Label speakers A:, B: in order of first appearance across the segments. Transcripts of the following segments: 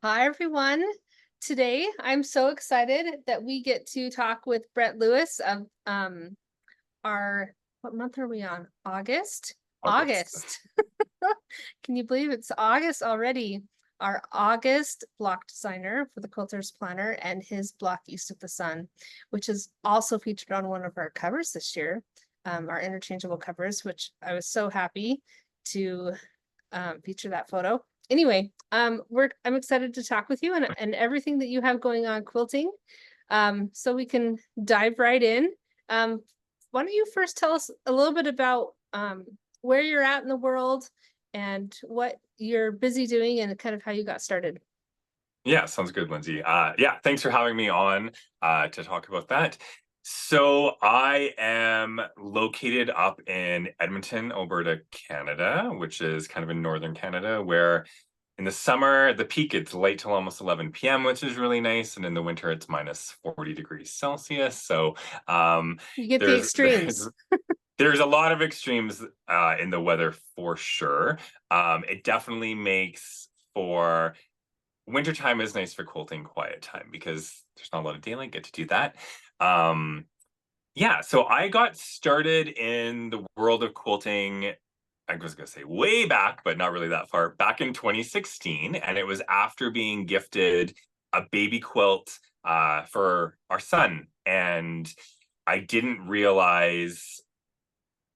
A: Hi, everyone. Today, I'm so excited that we get to talk with Brett Lewis of our, what month are we on? August?
B: August.
A: August. Can you believe it's August already? Our August block designer for the Quilter's Planner and his block East of the Sun, which is also featured on one of our covers this year, our interchangeable covers, which I was so happy to feature that photo. Anyway, I'm excited to talk with you and everything that you have going on quilting. So we can dive right in. Why don't you first tell us a little bit about where you're at in the world and what you're busy doing and kind of how you got started.
B: Yeah, sounds good, Lindsay. Yeah, thanks for having me on to talk about that. So I am located up in Edmonton, Alberta, Canada, which is kind of in northern Canada, where in the summer, the peak, it's late till almost 11 p.m., which is really nice. And in the winter, it's minus 40 degrees Celsius. So um,
A: You get the
B: there's, there's
A: extremes.
B: there's a lot of extremes in the weather for sure. It definitely makes for wintertime is nice for quilting quiet time because there's not a lot of daylight. Get to do that. Um, yeah, so I got started in the world of quilting. I was going to say way back, but not really that far. Back in 2016, and it was after being gifted a baby quilt for our son, and I didn't realize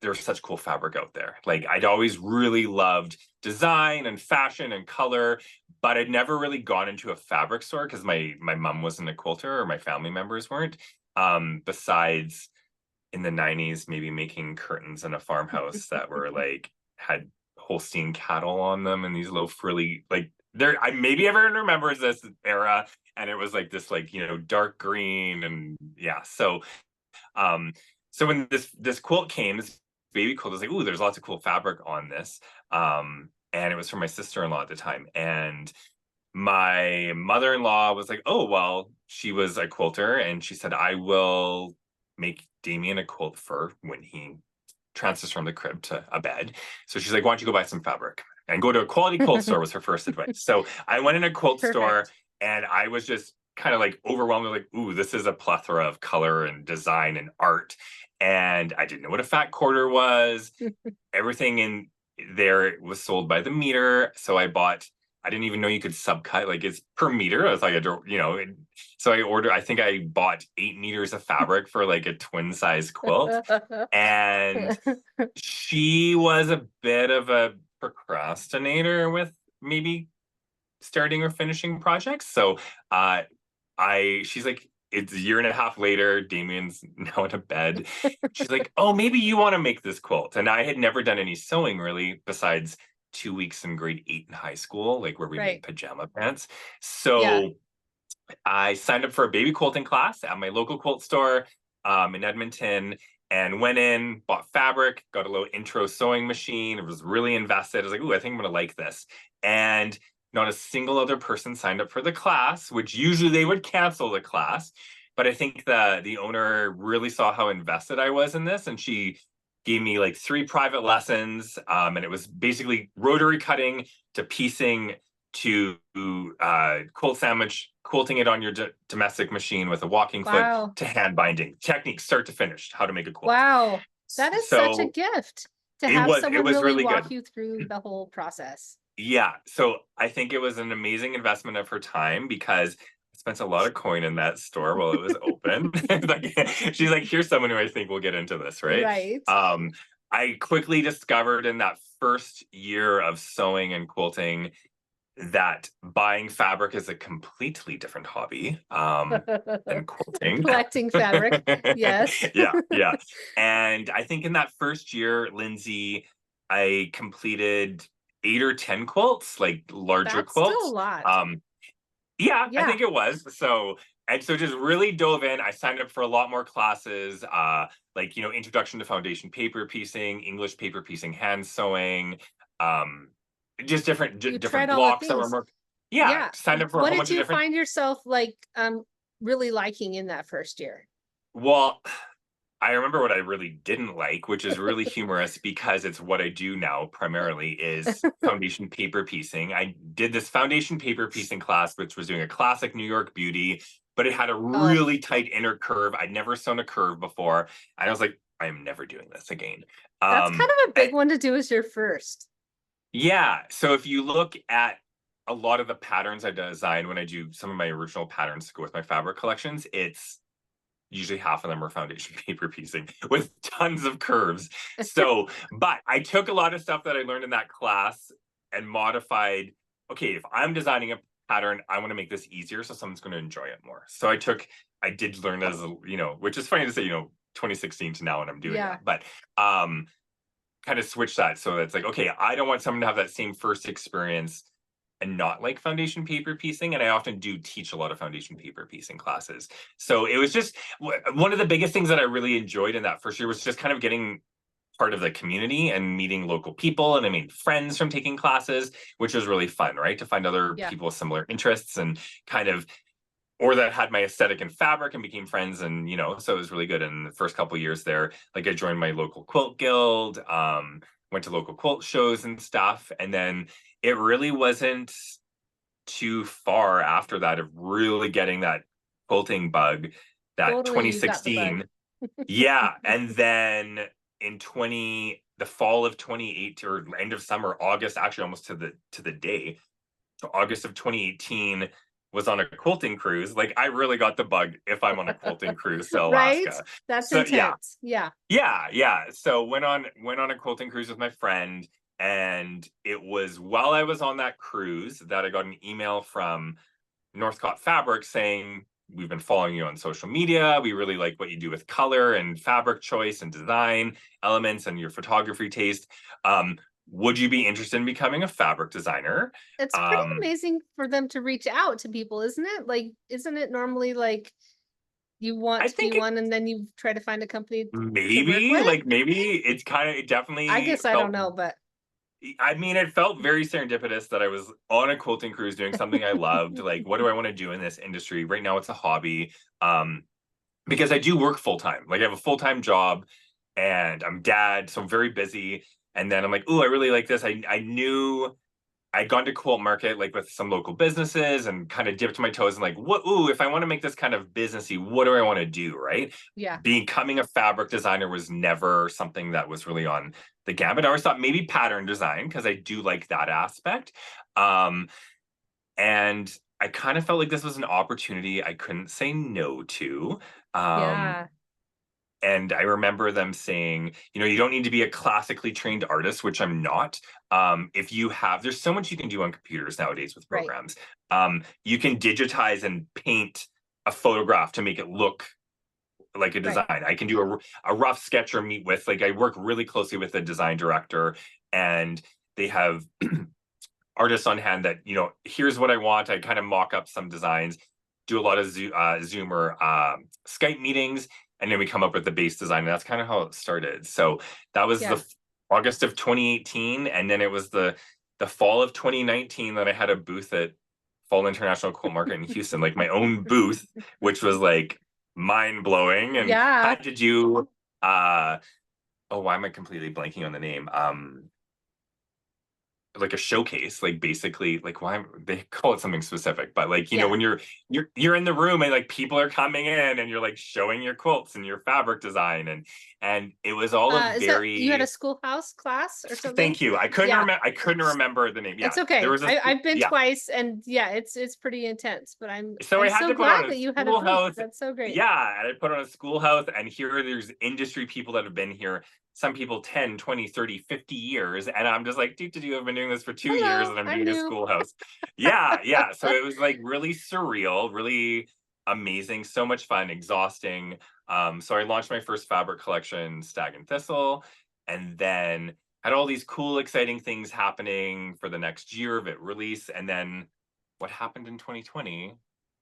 B: there's such cool fabric out there. Like I'd always really loved design and fashion and color, but I'd never really gone into a fabric store because my mom wasn't a quilter or my family members weren't. Besides in the 90s, maybe making curtains in a farmhouse that were like had Holstein cattle on them and these little frilly like there maybe everyone remembers this era and it was like this like dark green and yeah um, so when this quilt came, this baby quilt, I was like, "Ooh, there's lots of cool fabric on this." And it was from my sister-in-law at the time. And my mother-in-law was like, "Oh, well," she was a quilter, and she said, "I will make Damien a quilt for when he transfers from the crib to a bed." So she's like, "Why don't you go buy some fabric and go to a quality quilt store?" Was her first advice. So I went in a quilt store,
A: Perfect.
B: and I was just kind of like overwhelmed with like, "Ooh, this is a plethora of color and design and art." And I didn't know what a fat quarter was. Everything in there was sold by the meter. So I didn't even know you could subcut, like it's per meter. I was like, I don't, so I think I bought 8 meters of fabric for like a twin size quilt. And she was a bit of a procrastinator with maybe starting or finishing projects. So she's like, it's a year and a half later, Damien's now in a bed. She's like, "Oh, maybe you want to make this quilt." And I had never done any sewing really besides 2 weeks in grade 8 in high school, like where we made
A: Right.
B: pajama pants.
A: Yeah.
B: So I signed up for a baby quilting class at my local quilt store in Edmonton and went in, bought fabric, got a little intro sewing machine. I was really invested. I was like, "Ooh, I think I'm going to like this." And not a single other person signed up for the class, which usually they would cancel the class. But I think the owner really saw how invested I was in this, and she gave me like 3 private lessons. And it was basically rotary cutting to piecing to quilt sandwich, quilting it on your domestic machine with a walking foot
A: Wow.
B: to hand binding technique, start to finish, how to make a quilt.
A: Wow. That is such a
B: So
A: gift to
B: it
A: have
B: was it
A: someone
B: was
A: really
B: really
A: walk
B: good.
A: you through the whole process.
B: Yeah. So I think it was an amazing investment of her time because I spent a lot of coin in that store while it was open. She's like, "Here's someone who I think will get into this," right?
A: Right.
B: Um, I quickly discovered in that first year of sewing and quilting that buying fabric is a completely different hobby than quilting.
A: Collecting fabric. Yes.
B: Yeah, yeah. And I think in that first year, Lindsay, I completed 8 or 10 quilts, like larger
A: That's still a
B: quilts.
A: lot.
B: Um, yeah, I
A: Yeah.
B: think it was. So just really dove in. I signed up for a lot more classes, like introduction to foundation paper piecing, English paper piecing, hand sewing, um, just
A: You
B: different
A: tried all the
B: blocks that were
A: things.
B: more. Yeah,
A: Yeah.
B: signed up for a
A: What
B: whole
A: did
B: bunch of
A: you
B: different.
A: find yourself like really liking in that first year?
B: Well, I remember what I really didn't like, which is really humorous because it's what I do now primarily is foundation paper piecing. I did this foundation paper piecing class, which was doing a classic New York beauty, but it had a
A: Oh,
B: really tight inner curve. I'd never sewn a curve before. And I was like, I am never doing this again.
A: that's kind of a
B: And
A: big one to do as your first.
B: yeah, so if you look at a lot of the patterns I design when I do some of my original patterns to go with my fabric collections, it's usually half of them are foundation paper piecing with tons of curves. So, but I took a lot of stuff that I learned in that class and modified. Okay, if I'm designing a pattern, I want to make this easier so someone's going to enjoy it more. So I did learn as which is funny to say, 2016 to now when I'm doing
A: Yeah,
B: that, but kind of switch that so it's like, okay, I don't want someone to have that same first experience and not like foundation paper piecing. And I often do teach a lot of foundation paper piecing classes. So it was just one of the biggest things that I really enjoyed in that first year was just kind of getting part of the community and meeting local people. And I made friends from taking classes, which was really fun, right? To find other
A: yeah.
B: people with similar interests and kind of or that had my aesthetic and fabric and became friends and so it was really good in the first couple of years there. Like I joined my local quilt guild, went to local quilt shows and stuff, and then it really wasn't too far after that of really getting that quilting bug, that
A: Totally, you got the bug.
B: 2016. Yeah, and then in 20 the fall of 28 or end of summer, August, actually almost to the day, so August of 2018 was on a quilting cruise. Like I really got the bug if I'm on a quilting cruise to
A: Right?
B: Alaska.
A: That's
B: So yeah,
A: intense. Yeah.
B: yeah. So went on a quilting cruise with my friend, and it was while I was on that cruise that I got an email from Northcott Fabric saying, we've been following you on social media. We really like what you do with color and fabric choice and design elements and your photography taste. Um, would you be interested in becoming a fabric designer?
A: It's pretty
B: Um,
A: amazing for them to reach out to people, isn't it? Like, isn't it normally like you want
B: I
A: to be
B: think it
A: one and then you try to find a company to work
B: maybe,
A: with?
B: like maybe it
A: I
B: definitely
A: guess I don't
B: felt,
A: know, but
B: I mean, it felt very serendipitous that I was on a quilting cruise doing something I loved. Like, what do I want to do in this industry? Right now, it's a hobby. Because I do work full time. Like, I have a full time job, and I'm dad, so I'm very busy. And then I'm like, oh, I really like this. I knew I'd gone to Quilt Market like with some local businesses and kind of dipped my toes and like, what? Ooh, if I want to make this kind of businessy, what do I want to do? Right?
A: yeah,
B: Becoming a fabric designer was never something that was really on the gamut. I always thought maybe pattern design because I do like that aspect. Um, and I kind of felt like this was an opportunity I couldn't say no to. Um,
A: yeah,
B: and I remember them saying, you don't need to be a classically trained artist, which I'm not. If you have, there's so much you can do on computers nowadays with
A: right,
B: programs. You can digitize and paint a photograph to make it look like a
A: right.
B: design. I can do a rough sketch or meet with, like, I work really closely with a design director, and they have artists on hand that, here's what I want. I kind of mock up some designs, do a lot of Zoom or Skype meetings, and then we come up with the base design. And that's kind of how it started. So that was the
A: Yeah.
B: August of 2018, and then it was the fall of 2019 that I had a booth at Fall International Quilt Market in Houston, like my own booth, which was like mind blowing, and
A: Yeah.
B: had to do oh, why am I completely blanking on the name? Like a showcase, like basically, like why they call it something specific, but like
A: Yeah.
B: when you're in the room and like people are coming in and you're like showing your quilts and your fabric design, and it was all a
A: Is that you had a
B: very,
A: schoolhouse class or something?
B: thank you.
A: Yeah.
B: I couldn't remember the name. Yeah,
A: It's
B: there
A: okay.
B: was a
A: I've been
B: yeah.
A: twice and yeah, it's pretty intense, but
B: So
A: I'm
B: I had
A: so
B: to put on
A: glad
B: a
A: that you had a booth.
B: schoolhouse.
A: That's so great.
B: Yeah, and I put on a schoolhouse, and here there's industry people that have been here, some people 10, 20, 30, 50 years. And I'm just like, do I've been doing this for 2 years
A: Hello,
B: and I'm
A: I'm
B: doing a
A: new.
B: schoolhouse. Yeah, yeah. So it was like really surreal, really amazing, so much fun, exhausting. So I launched my first fabric collection, Stag and Thistle, and then had all these cool, exciting things happening for the next year of it release. And then what happened in 2020,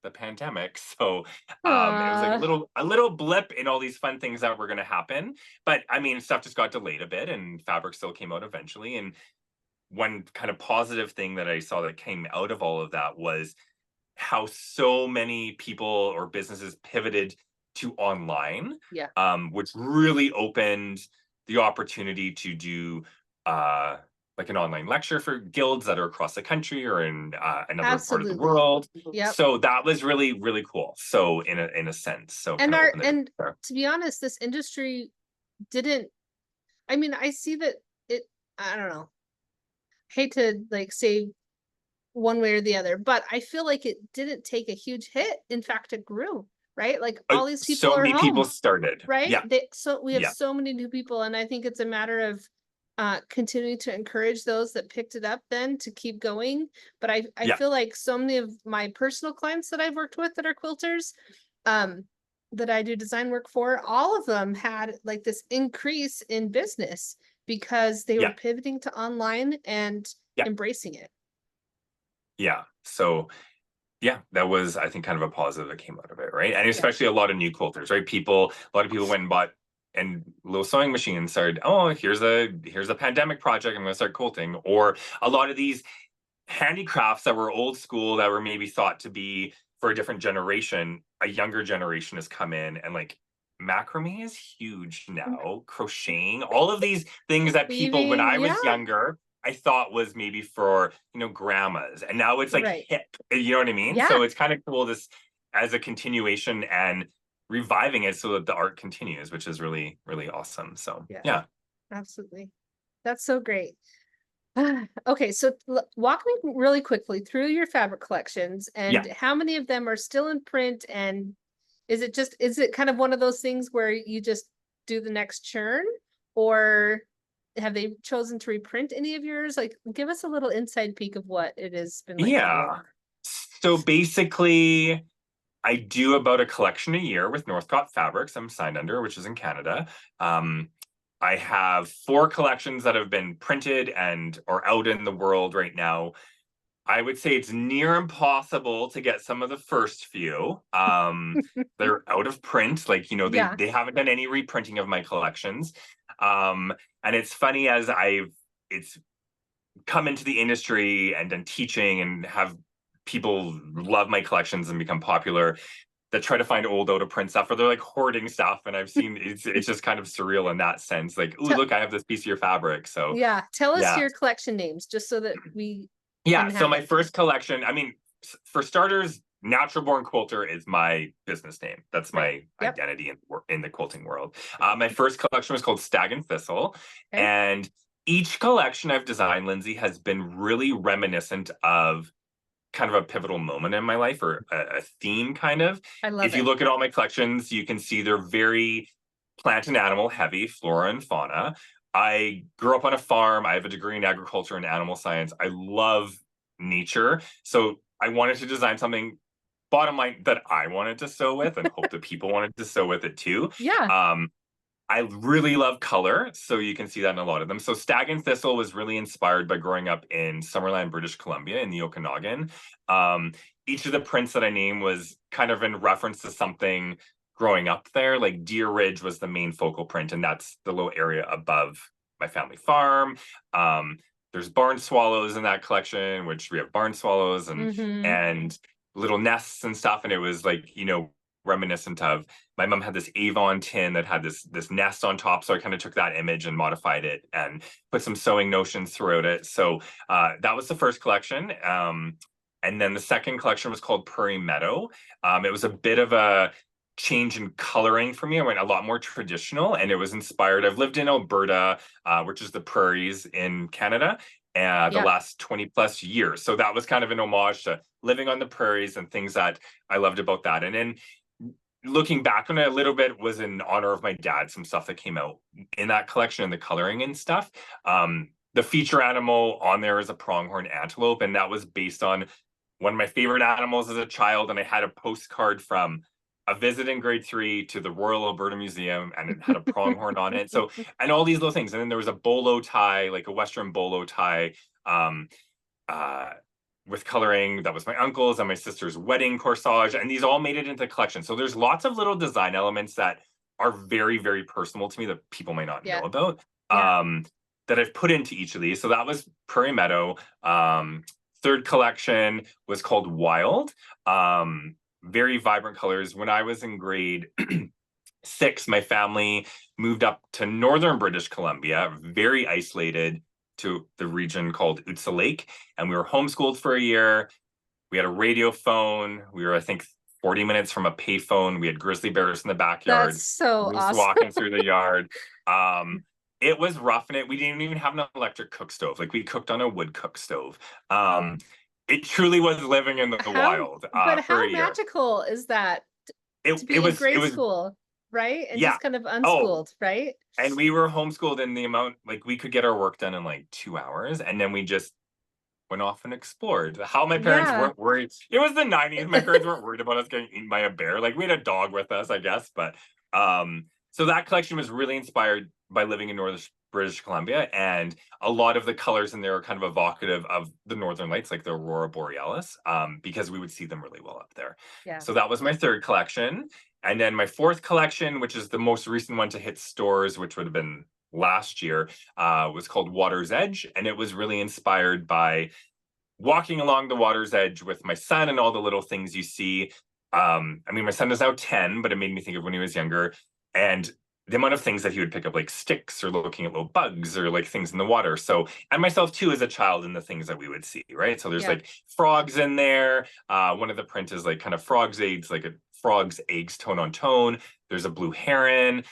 B: the pandemic. So it was like a
A: Uh,
B: little blip in all these fun things that were going to happen. But I mean, stuff just got delayed a bit, and fabric still came out eventually. And one kind of positive thing that I saw that came out of all of that was how so many people or businesses pivoted to online,
A: Yeah.
B: which really opened the opportunity to do like an online lecture for guilds that are across the country or in another part of the
A: Absolutely.
B: world.
A: Yep.
B: So that was really, really cool. So in a sense, so
A: And
B: kind of opened the door
A: and
B: there.
A: to be honest, this industry didn't, I mean, I see that it, I don't know, hate to like say one way or the other, but I feel like it didn't take a huge hit. In fact, it grew, right? Like all these people
B: So
A: are
B: many people
A: home,
B: started.
A: right?
B: Yeah,
A: So we have
B: yeah,
A: so many new people, and I think it's a matter of continuing to encourage those that picked it up then to keep going. But I
B: yeah,
A: feel like so many of my personal clients that I've worked with that are quilters, um, that I do design work for, all of them had like this increase in business because they were
B: yeah,
A: pivoting to online and
B: yeah,
A: embracing it.
B: yeah. So yeah, that was, I think, kind of a positive that came out of it, right? And
A: Yeah.
B: especially a lot of new quilters, right? A lot of people went and bought and little sewing machines, started, oh, here's a pandemic project, I'm gonna start quilting. Or a lot of these handicrafts that were old school that were maybe thought to be for a different generation, a younger generation has come in and like macrame is huge now, crocheting, all of these things that people when
A: Weaving,
B: I
A: yeah,
B: was younger, I thought was maybe for, grandmas. And now it's like
A: right.
B: hip. You know what I mean?
A: Yeah,
B: So it's kind of cool this as a continuation and reviving it so that the art continues, which is really, really awesome. So
A: yeah,
B: yeah.
A: absolutely. That's so great. Okay, so walk me really quickly through your fabric collections
B: Yeah.
A: and how many of them are still in print, and is it kind of one of those things where you just do the next churn, or have they chosen to reprint any of yours? Like give us a little inside peek of what it has been like for you.
B: Yeah. So basically, I do about a collection a year with Northcott Fabrics. I'm signed under, which is in Canada. Um, I have 4 collections that have been printed and are out in the world right now. I would say it's near impossible to get some of the first few. They're out of print. Like,
A: Yeah,
B: they haven't done any reprinting of my collections. And it's funny as it's come into the industry and done teaching and have people love my collections and become popular that try to find old out of print stuff or they're like hoarding stuff. And I've seen it's just kind of surreal in that sense. Like, oh,
A: Te-
B: look, I have this piece of your fabric. So
A: yeah. Tell us
B: yeah.
A: your collection names just so that we
B: Yeah.
A: can
B: So
A: have
B: my
A: it.
B: first collection, I mean, for starters, Natural Born Quilter is my business name. That's
A: Right.
B: my
A: Yep.
B: identity in the quilting world. My first collection was called Stag and Thistle.
A: Okay.
B: And each collection I've designed, Lindsay, has been really reminiscent of kind of a pivotal moment in my life or a theme kind of.
A: I love
B: If you
A: it.
B: look at all my collections, you can see they're very plant and animal heavy, flora and fauna. I grew up on a farm. I have a degree in agriculture and animal science. I love nature. So I wanted to design something, bottom line, that I wanted to sew with and hope that people wanted to sew with it too.
A: Yeah.
B: Um, I really love color, so you can see that in a lot of them. So Stag and Thistle was really inspired by growing up in Summerland, British Columbia in the Okanagan. Um, each of the prints that I named was kind of in reference to something growing up there. Like Deer Ridge was the main focal print, and that's the little area above my family farm. There's barn swallows in that collection, which we have barn swallows
A: Mm-hmm.
B: and little nests and stuff. And it was like, reminiscent of my mom had this Avon tin that had this nest on top. So I kind of took that image and modified it and put some sewing notions throughout it. So that was the first collection. And then the second collection was called Prairie Meadow. It was a bit of a change in coloring for me. I went a lot more traditional and it was inspired. I've lived in Alberta, which is the prairies in Canada, the
A: Yeah.
B: last 20 plus years. So that was kind of an homage to living on the prairies and things that I loved about that. And then looking back on it a little bit was in honor of my dad, some stuff that came out in that collection and the coloring and stuff. The feature animal on there is a pronghorn antelope, and that was based on one of my favorite animals as a child. And I had a postcard from a visit in grade 3 to the Royal Alberta Museum, and it had a pronghorn on it. So, and all these little things. And then there was a bolo tie, like a Western bolo tie, um, uh, with coloring that was my uncle's and my sister's wedding corsage, and these all made it into the collection. So there's lots of little design elements that are very, very personal to me that people might not know
A: Yeah.
B: about,
A: Yeah.
B: that I've put into each of these. So that was Prairie Meadow. Third collection was called Wild. very vibrant colors. When I was in grade 6, my family moved up to northern British Columbia, very isolated, to the region called Utsa Lake, and we were homeschooled for a year. We had a radio phone. We were, I think, 40 minutes from a payphone. We had grizzly bears in the
A: That's
B: backyard.
A: so
B: Moose
A: awesome.
B: walking through the yard. It was rough, and we didn't even have an electric cook stove. Like, we cooked on a wood cook stove. It truly was living in the
A: How,
B: wild
A: but
B: for a
A: how
B: year.
A: magical is that
B: It
A: to
B: it
A: be in
B: was it
A: grade
B: was
A: school, right? And
B: yeah.
A: just kind of
B: Oh,
A: unschooled, right?
B: and we were homeschooled in the amount, like, we could get our work done in like 2 hours, and then we just went off and explored. How my parents
A: Yeah.
B: weren't worried. It was the 90s. My parents weren't worried about us getting eaten by a bear. Like, we had a dog with us, I guess. But so that collection was really inspired by living in northern British Columbia, and a lot of the colors in there are kind of evocative of the northern lights, like the aurora borealis, because we would see them really well up there.
A: Yeah.
B: So that was my third collection. And then my fourth collection, which is the most recent one to hit stores, which would have been last year, was called Water's Edge, and it was really inspired by walking along the water's edge with my son and all the little things you see. I mean, my son is now 10, but it made me think of when he was younger, and the amount of things that he would pick up, like sticks or looking at little bugs or like things in the water. So, and myself too, as a child, in the things that we would see, right? So there's
A: Yeah.
B: like frogs in there. One of the prints is like kind of frog's eggs, like a frog's eggs tone on tone. There's a blue heron.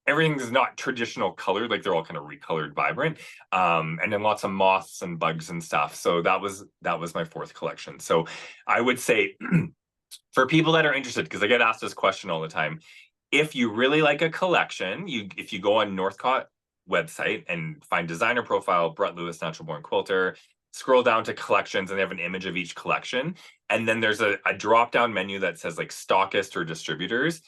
B: Everything's not traditional colored, like they're all kind of recolored, vibrant. And then lots of moths and bugs and stuff. So that was my fourth collection. So I would say for people that are interested, because I get asked this question all the time, if you really like a collection, if you go on Northcott website and find designer profile, Brett Lewis, Natural Born Quilter, scroll down to collections, and they have an image of each collection. And then there's a drop down menu that says like stockist or distributors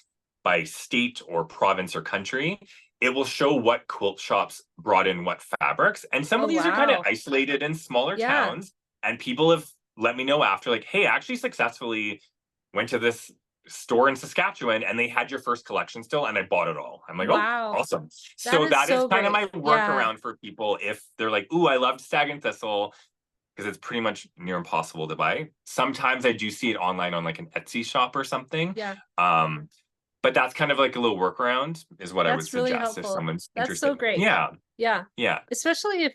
B: by state or province or country. It will show what quilt shops brought in what fabrics. And some
A: Oh,
B: of these are kind of
A: wow.
B: isolated in smaller
A: Yeah.
B: towns. And people have let me know after, like, hey, I actually successfully went to this store in Saskatchewan and they had your first collection still, and I bought it all. I'm like, oh,
A: Wow.
B: awesome.
A: That
B: So
A: is
B: that is
A: so
B: kind of
A: great.
B: my
A: Yeah.
B: workaround for people if they're like, ooh, I loved Stag and Thistle, because it's pretty much near impossible to buy. Sometimes I do see it online on like an Etsy shop or something.
A: Yeah.
B: Um, but that's kind of like a little workaround is what I would
A: That's really
B: suggest if
A: helpful.
B: someone's
A: That's so
B: interested.
A: great.
B: Yeah,
A: Yeah.
B: yeah,
A: Especially if,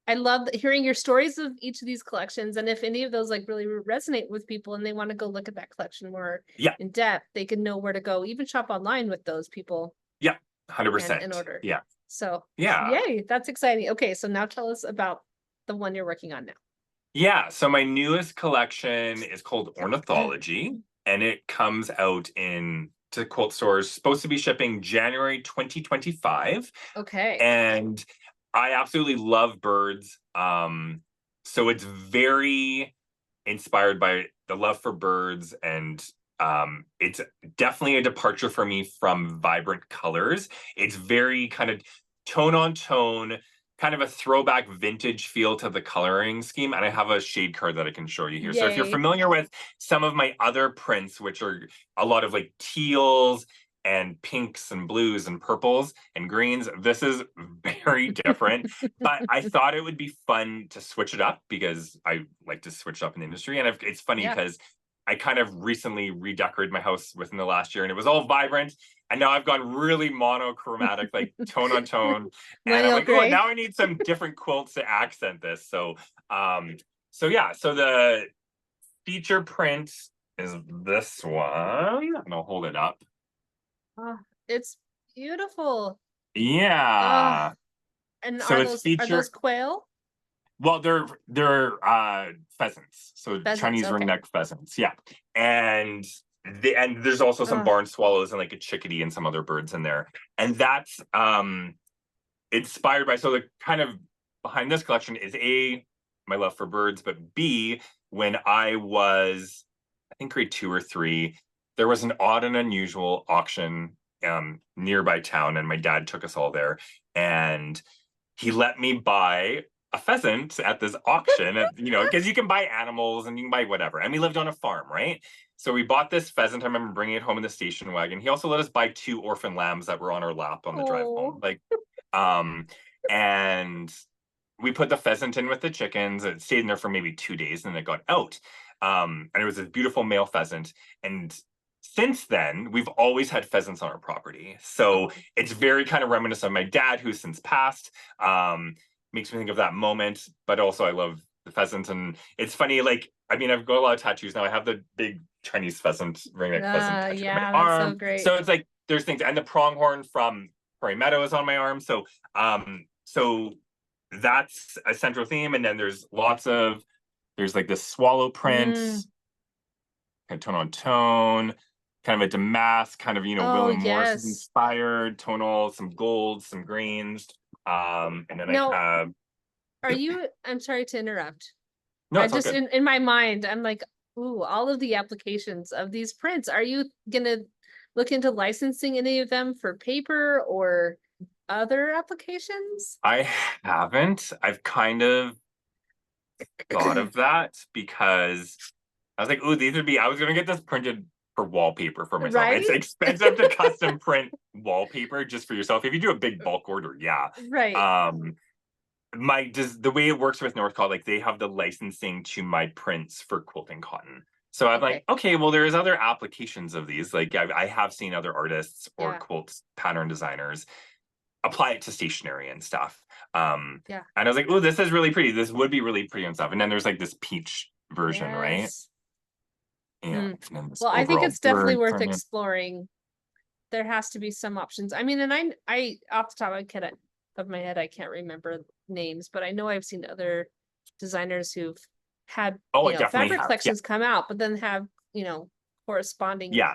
A: I love hearing your stories of each of these collections. And if any of those like really resonate with people and they want to go look at that collection more
B: yeah,
A: in depth, they can know where to go, even shop online with those people
B: yeah,
A: and in
B: 100%.
A: order.
B: Yeah,
A: So
B: yeah.
A: yay, that's exciting. Okay, so now tell us about the one you're working on
B: Yeah, so my newest collection is called Ornithology, and it comes out in to quilt stores, supposed to be shipping January 2025.
A: now. Okay.
B: And I absolutely love birds. So it's very inspired by the love for birds, and it's definitely a departure for me from vibrant colors. It's very kind of tone on tone, kind of a throwback vintage feel to the coloring scheme. And I have a shade card that I can show you here. So if you're
A: Yay.
B: familiar with some of my other prints, which are a lot of like teals and pinks and blues and purples and greens, this is very different. But I thought it would be fun to switch it up because I like to switch up in the industry. And it's funny
A: Yeah.
B: because I kind of recently redecorated my house within the last year, and it was all vibrant. And now I've gone really monochromatic, like tone on tone. And I'm
A: Millennial
B: like, oh,
A: gray.
B: now I need some different quilts to accent this. So yeah, so the feature print is this one, and I'll hold it up.
A: Oh, it's beautiful. Oh,
B: Yeah.
A: and
B: So it's
A: are those
B: feature.
A: quail?
B: Well, they're pheasants, so
A: Pheasants.
B: Chinese
A: Okay.
B: ringneck pheasants. Yeah, and there's also some
A: Oh,
B: barn swallows and like a chickadee and some other birds in there, and that's inspired by. So the kind of behind this collection is my love for birds, but B, when I was, I think, grade 2 or 3, there was an odd and unusual auction nearby town, and my dad took us all there, and he let me buy a pheasant at this auction, because you can buy animals and you can buy whatever. And we lived on a farm, right? So we bought this pheasant. I remember bringing it home in the station wagon. He also let us buy 2 orphan lambs that were on our lap on the drive home.
A: oh,
B: Like, and we put the pheasant in with the chickens. It stayed in there for maybe 2 days, and it got out. And it was a beautiful male pheasant. And since then, we've always had pheasants on our property. So it's very kind of reminiscent of my dad, who's since passed. Makes me think of that moment, but also I love the pheasant. And it's funny, like, I mean, I've got a lot of tattoos now. I have the big Chinese pheasant, ringneck pheasant tattoo on my
A: Yeah, that's so
B: arm.
A: great.
B: So it's like there's things, and the pronghorn from Prairie Meadow is on my arm. So that's a central theme. And then there's like this swallow print,
A: Mm.
B: kind of tone on tone, kind of a damask, kind of,
A: Oh,
B: William Morris
A: yes.
B: inspired tonal, some golds, some greens. And then
A: No,
B: I have,
A: are you, I'm sorry to interrupt.
B: no,
A: I
B: it's all
A: just
B: good.
A: in my mind, I'm like, ooh, all of the applications of these prints. Are you gonna look into licensing any of them for paper or other applications?
B: I haven't. I've kind of thought of that because I was like, "Ooh, I was gonna get this printed for wallpaper for myself." It's
A: Right?
B: expensive to custom print wallpaper just for yourself. If you do a big bulk order, yeah.
A: Right.
B: Um, the way it works with Northcott, like they have the licensing to my prints for quilting cotton. So I'm like,
A: Okay.
B: okay, well, there's other applications of these. Like I have seen other artists or
A: Yeah.
B: quilt pattern designers apply it to stationery and stuff.
A: Yeah.
B: And I was like, oh, this is really pretty. This would be really pretty and stuff. And then there's like this peach version, right?
A: Yes.
B: Yeah.
A: Mm.
B: And then this
A: Well, I think
B: overall
A: it's definitely
B: bird
A: worth
B: print.
A: exploring. There has to be some options. I mean, and I off the top of my head, I can't remember names, but I know I've seen other designers who've had,
B: Oh, I definitely
A: fabric
B: have. Yeah.
A: collections come out, but then have, corresponding
B: Yeah.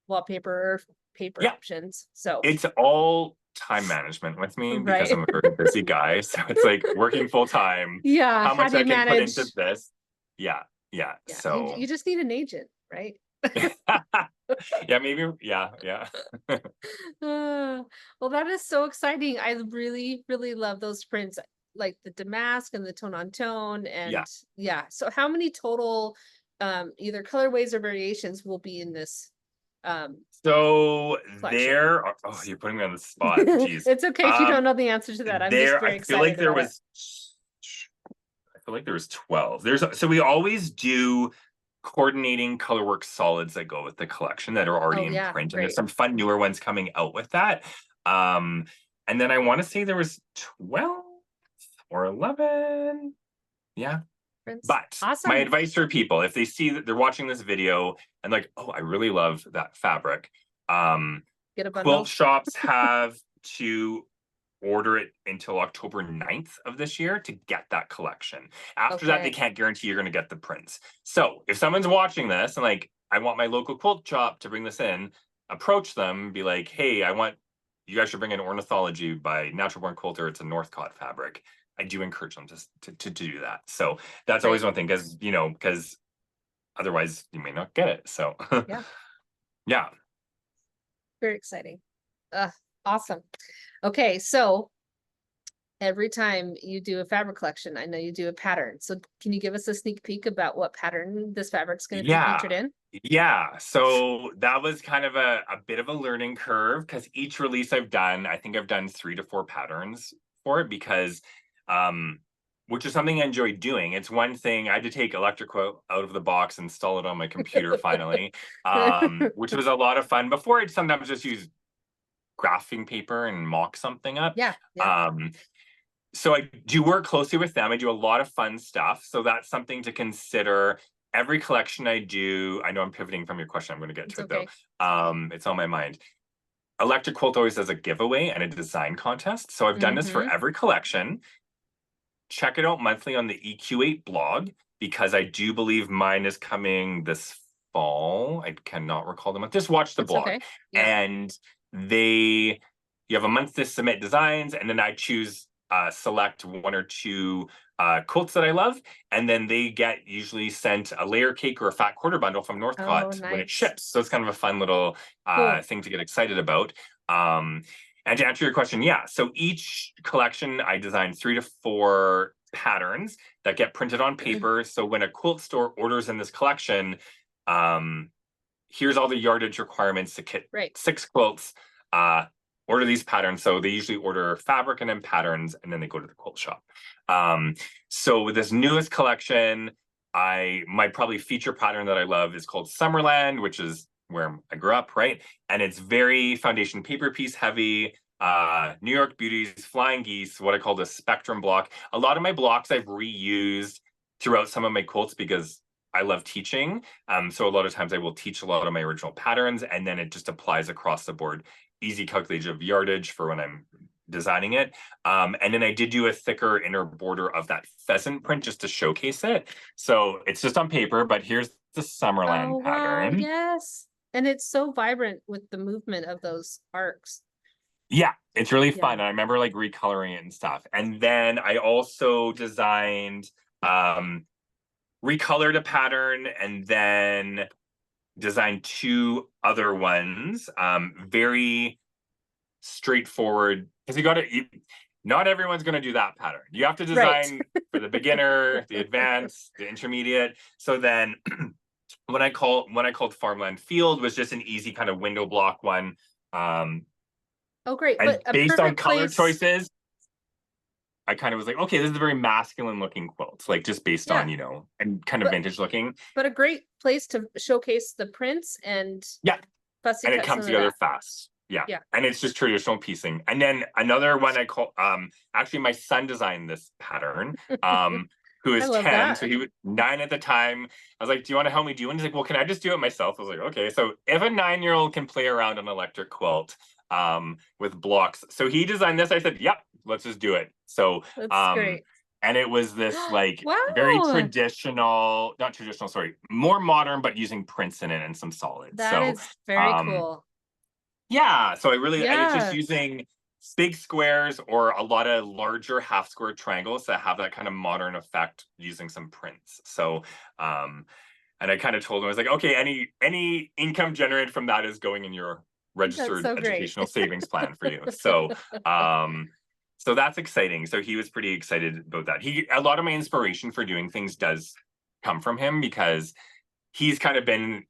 A: wallpaper or paper
B: Yeah.
A: options. So,
B: It's all time management with me because
A: right.
B: I'm a very busy guy. So it's like working full time,
A: Yeah.
B: how
A: How
B: much
A: do
B: I
A: you
B: can put
A: manage?
B: into this. Yeah. Yeah.
A: Yeah.
B: So
A: You just need an agent, right?
B: yeah, maybe. Yeah. Yeah.
A: Well, that is so exciting. I really, really love those prints, like the damask and the tone on tone.
B: Yeah.
A: And yeah. So how many total either colorways or variations will be in this
B: So
A: collection?
B: oh, you're putting me on the spot. Jeez.
A: It's okay if you don't know the answer to that. I'm just
B: I
A: very
B: feel like
A: excited about it.
B: I feel like there was 12. So we always do coordinating colorwork solids that go with the collection that are already
A: Oh
B: in
A: yeah,
B: print. And there's
A: great.
B: some fun newer ones coming out with that. Um, and then I want to say there was 12 or 11. Yeah.
A: Prints.
B: But my
A: Awesome.
B: advice for people, if they see that they're watching this video and like, oh, I really love that fabric.
A: Get a bundle.
B: Quilt shops have to order it until October 9th of this year to get that collection. After that, they
A: Okay.
B: can't guarantee you're going to get the prints. So if someone's watching this and like, I want my local quilt shop to bring this in, approach them, be like, hey, you guys should bring in Ornithology by Natural Born Quilter. It's a Northcott fabric. I do encourage them to do that. So that's always
A: Great.
B: one thing because otherwise you may not get it. So
A: Yeah.
B: yeah.
A: Very exciting. Awesome. Okay, so every time you do a fabric collection, I know you do a pattern. So can you give us a sneak peek about what pattern this fabric's going to be featured
B: Yeah.
A: in?
B: Yeah. So that was kind of a bit of a learning curve because each release I've done, I think I've done 3 to 4 patterns for it because which is something I enjoy doing. It's one thing I had to take Electrical out of the box, install it on my computer finally, which was a lot of fun. Before I'd sometimes just use graphing paper and mock something up.
A: Yeah, yeah.
B: So I do work closely with them. I do a lot of fun stuff. So that's something to consider. Every collection I do, I know I'm pivoting from your question. I'm going to get to it
A: Okay.
B: though. It's on my mind. Electric Quilt always does a giveaway and a design contest. So I've done this for every collection. Check it out monthly on the EQ8 blog because I do believe mine is coming this fall. I cannot recall the month. Just watch the
A: It's
B: blog.
A: okay. Yeah.
B: And you have a month to submit designs, and then I choose select 1 or 2 quilts that I love, and then they get usually sent a layer cake or a fat quarter bundle from Northcott when it
A: Nice.
B: ships. So it's kind of a fun little
A: Cool.
B: thing to get excited about. And to answer your question, yeah. So each collection, I design 3 to 4 patterns that get printed on paper. So when a quilt store orders in this collection, here's all the yardage requirements to kit
A: Right.
B: 6 quilts. order these patterns. So they usually order fabric and then patterns, and then they go to the quilt shop. So with this newest collection, my probably feature pattern that I love is called Summerland, which is where I grew up, right? And it's very foundation paper piece heavy. New York Beauties, Flying Geese, what I call the spectrum block. A lot of my blocks I've reused throughout some of my quilts because I love teaching. So a lot of times I will teach a lot of my original patterns, and then it just applies across the board. Easy calculation of yardage for when I'm designing it. And then I did do a thicker inner border of that pheasant print just to showcase it. So it's just on paper, but here's the Summerland
A: Oh, wow,
B: pattern.
A: yes. And it's so vibrant with the movement of those arcs.
B: Yeah, it's really
A: Yeah.
B: fun. And I remember like recoloring it and stuff. And then I also designed, recolored a pattern, and then designed two other ones. Very straightforward, because not everyone's going to do that pattern. You have to
A: Right.
B: design for the beginner, the advanced, the intermediate. So then when I called Farmland Field was just an easy kind of window block one.
A: Oh, great.
B: And
A: But a
B: based on
A: perfect
B: color
A: place.
B: choices, I kind of was like, okay, this is a very masculine looking quilt, like just based on,
A: Yeah.
B: and kind of
A: But
B: vintage looking.
A: but a great place to showcase the prints and
B: Yeah.
A: fussy
B: And it
A: cut some
B: comes
A: of
B: together
A: that.
B: fast. Yeah.
A: Yeah.
B: And it's just traditional piecing. And then another one I call, actually my son designed this pattern, who
A: I
B: is
A: love
B: 10. So
A: that.
B: he was 9 at the time. I was like, do you want to help me do one? He's like, well, can I just do it myself? I was like, okay. So if a 9-year-old can play around an electric quilt, with blocks. So he designed this. I said, yep, let's just do it. So,
A: That's great.
B: and it was this like very
A: Wow.
B: traditional, not traditional, sorry, more modern, but using prints in it and some solids.
A: That
B: So,
A: is very
B: um,
A: cool.
B: yeah, so and it's just
A: Yeah.
B: using big squares or a lot of larger half square triangles that have that kind of modern effect using some prints. So, and I kind of told him, I was like, okay, any income generated from that is going in your
A: That's
B: registered
A: so great.
B: educational savings plan for you. So, so that's exciting. So he was pretty excited about that. A lot of my inspiration for doing things does come from him because he's kind of been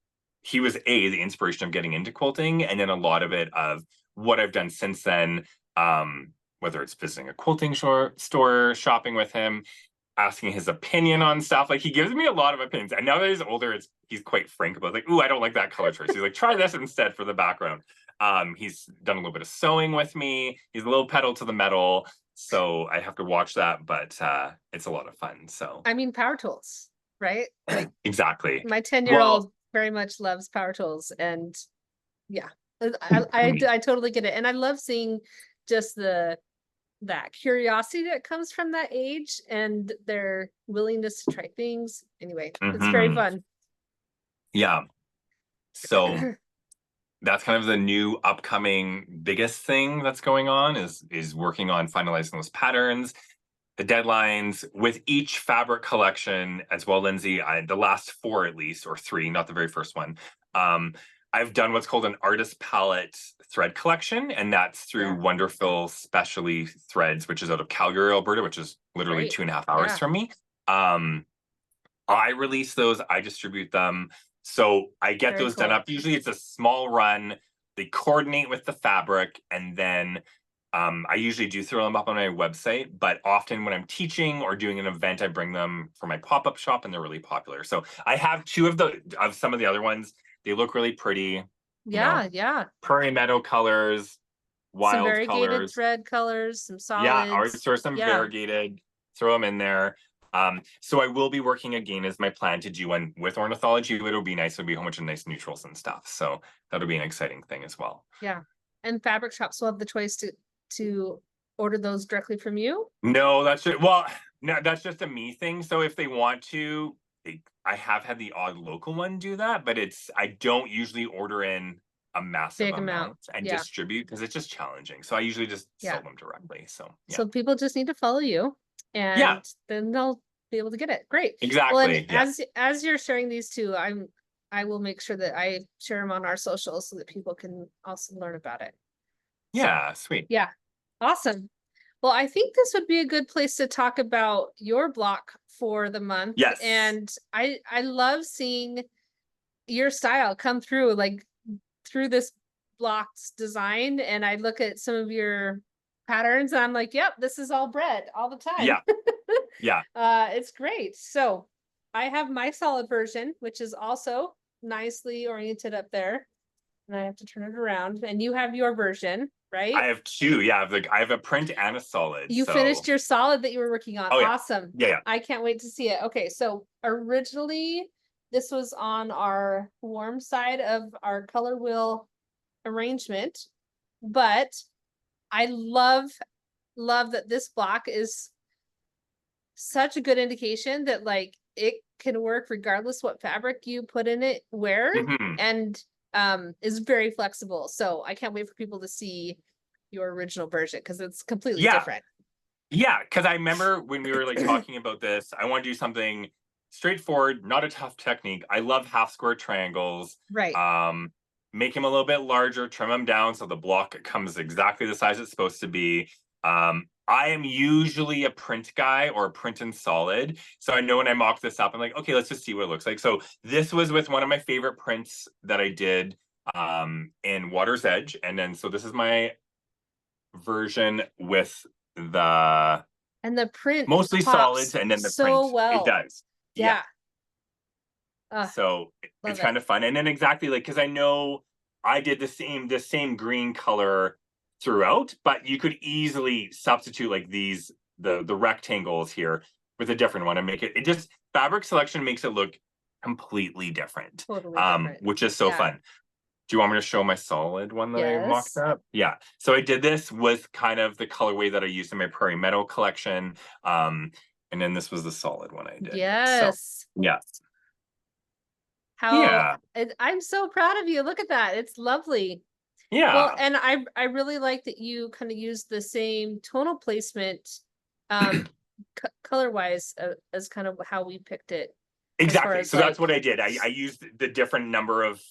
B: he was the inspiration of getting into quilting, and then a lot of it of what I've done since then, whether it's visiting a quilting store, shopping with him, asking his opinion on stuff. Like he gives me a lot of opinions. And now that he's older, he's quite frank about like, ooh, I don't like that color choice. He's like, try this instead for the background. He's done a little bit of sewing with me. He's a little pedal to the metal. So I have to watch that, but it's a lot of fun. So
A: I mean, power tools, right? Like
B: exactly.
A: my 10-year-old
B: Well,
A: very much loves power tools, and yeah,
B: mm,
A: I totally get it. And I love seeing just that curiosity that comes from that age and their willingness to try things. Anyway, it's very
B: mhm,
A: fun.
B: yeah. So that's kind of the new upcoming biggest thing that's going on is working on finalizing those patterns, the deadlines with each fabric collection as well, Lindsay. The last 4 at least, or 3, not the very first one. I've done what's called an artist palette thread collection, and that's through
A: Yeah,
B: Wonderful Specialty Threads, which is out of Calgary, Alberta, which is literally
A: great.
B: 2.5 hours
A: Yeah,
B: from me. I release those, I distribute them. So I get
A: very
B: those done
A: cool.
B: up. Usually it's a small run. They coordinate with the fabric, and then I usually do throw them up on my website, but often when I'm teaching or doing an event, I bring them for my pop-up shop, and they're really popular. So I have 2 of some of the other ones. They look really pretty,
A: Yeah, yeah.
B: prairie meadow colors,
A: Some
B: wild
A: variegated
B: colors.
A: thread colors, some
B: Yeah, art
A: solids.
B: source some
A: Yeah,
B: variegated, throw them in there. So I will be working again as my plan to do one with Ornithology. It'll be nice. It'll be a whole bunch of nice neutrals and stuff. So that'll be an exciting thing as well.
A: yeah. And fabric shops will have the choice to order those directly from you.
B: No, no, that's just a me thing. So if they want to, I have had the odd local one do that, but I don't usually order in a massive
A: Big amount.
B: amount and
A: Yeah,
B: distribute because it's just challenging. So I usually just
A: yeah.
B: sell them directly. So yeah.
A: So people just need to follow you,
B: Yeah,
A: and then they'll be able to get it. Great. Well, and
B: exactly. Yeah.
A: as you're sharing these two, I will make sure that I share them on our socials so that people can also learn about it. So
B: Yeah, sweet.
A: yeah, awesome. Well, I think this would be a good place to talk about your block for the month.
B: Yes.
A: And I love seeing your style come through, like through this blocked design, and I look at some of your patterns and I'm like, yep, this is all bread all the time.
B: Yeah. Yeah.
A: It's great. So I have my solid version, which is also nicely oriented up there. And I have to turn it around. And you have your version, right?
B: I have two. Yeah. I have a print and a solid.
A: You
B: So
A: finished your solid that you were working on.
B: oh yeah.
A: Awesome.
B: Yeah.
A: I can't wait to see it. Okay, so originally this was on our warm side of our color wheel arrangement, but I love that this block is such a good indication that like it can work regardless what fabric you put in it where,
B: Mhm.
A: and is very flexible. So I can't wait for people to see your original version because it's completely
B: Yeah.
A: different.
B: Yeah, because I remember when we were like talking about this, I want to do something straightforward, not a tough technique. I love half square triangles.
A: Right.
B: Make them a little bit larger, trim them down so the block comes exactly the size it's supposed to be. I am usually a print guy or a print and solid. So I know when I mock this up, I'm like, okay, let's just see what it looks like. So this was with one of my favorite prints that I did in Water's Edge. And then so this is my version with the
A: And the print
B: mostly solids
A: pops
B: and then the print.
A: so well.
B: It does.
A: Yeah.
B: So it's kind of fun. And then exactly like, because I know I did the same green color throughout, but you could easily substitute like these the rectangles here with a different one and make it just fabric selection makes it look completely different.
A: Totally different.
B: Which is so fun. Do you want me to show my solid one that I mocked
A: Yes.
B: up? Yeah. So I did this with kind of the colorway that I used in my Prairie Meadow collection. And then this was the solid one I did. So
A: Yes.
B: yeah.
A: How
B: Yeah.
A: I'm so proud of you. Look at that. It's lovely. Well,
B: Yeah.
A: and I really like that you kind of use the same tonal placement color wise as kind of how we picked it. As far
B: Exactly.
A: as
B: So that's
A: like
B: what I did. I used the different number of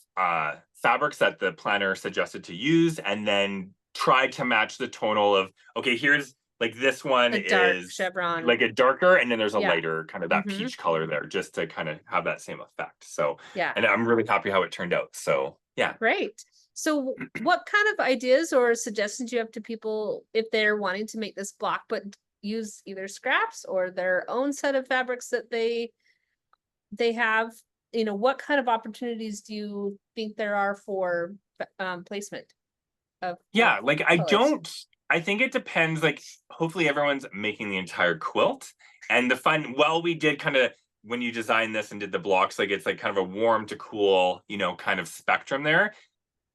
B: fabrics that the planner suggested to use, and then tried to match the tonal of, okay, here's like this one
A: the dark
B: is
A: chevron.
B: like a darker, and then there's a
A: Yeah.
B: lighter kind of that
A: Mhm.
B: peach color there, just to kind of have that same effect. So
A: Yeah.
B: and I'm really happy how it turned out. So yeah.
A: Great. So what kind of ideas or suggestions do you have to people if they're wanting to make this block, but use either scraps or their own set of fabrics that they have? You know, what kind of opportunities do you think there are for placement of
B: Yeah, like
A: colors?
B: I think it depends. Like, hopefully everyone's making the entire quilt. And the fun, well, we did kind of when you design this and did the blocks, like it's like kind of a warm to cool, kind of spectrum there.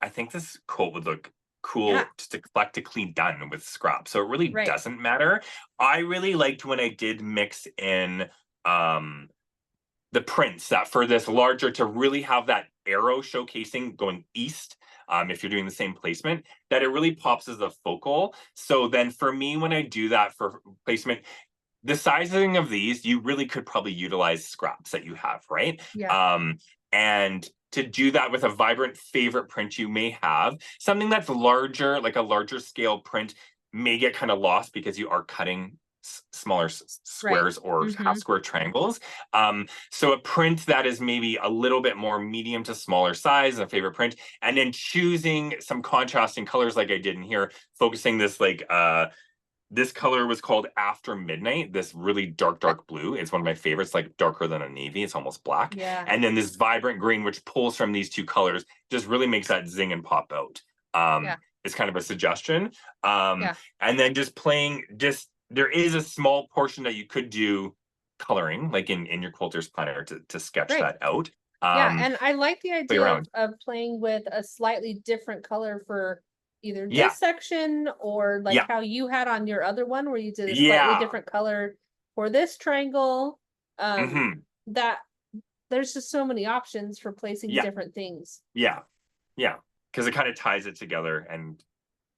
B: I think this quilt would look
A: Yeah,
B: cool just eclectically done with scrap. So it really
A: right.
B: doesn't matter. I really liked when I did mix in um the prints that for this larger to really have that arrow showcasing going east, if you're doing the same placement, that it really pops as a focal. So then for me, when I do that for placement, the sizing of these, you really could probably utilize scraps that you have, right?
A: Yeah.
B: And to do that with a vibrant favorite print you may have, something that's larger, like a larger scale print, may get kind of lost because you are cutting smaller
A: Right.
B: squares or half
A: Mhm.
B: square triangles. So a print that is maybe a little bit more medium to smaller size, a favorite print, and then choosing some contrasting colors like I did in here, focusing this like this color was called After Midnight, this really dark blue. It's one of my favorites, like darker than a navy. It's almost black.
A: Yeah.
B: And then this vibrant green, which pulls from these two colors, just really makes that zing and pop out.
A: Yeah.
B: It's kind of a suggestion.
A: Yeah.
B: And then just playing, there is a small portion that you could do coloring, like in your quilter's planner to sketch
A: Right.
B: that out.
A: Yeah, and I like the
B: Play
A: idea
B: around.
A: of playing with a slightly different color for either
B: Yeah.
A: this section or like
B: Yeah.
A: how you had on your other one where you did a slightly
B: Yeah.
A: different color for this triangle.
B: hmm
A: That there's just so many options for placing
B: Yeah.
A: different things.
B: Yeah. Yeah. Because it kind of ties it together and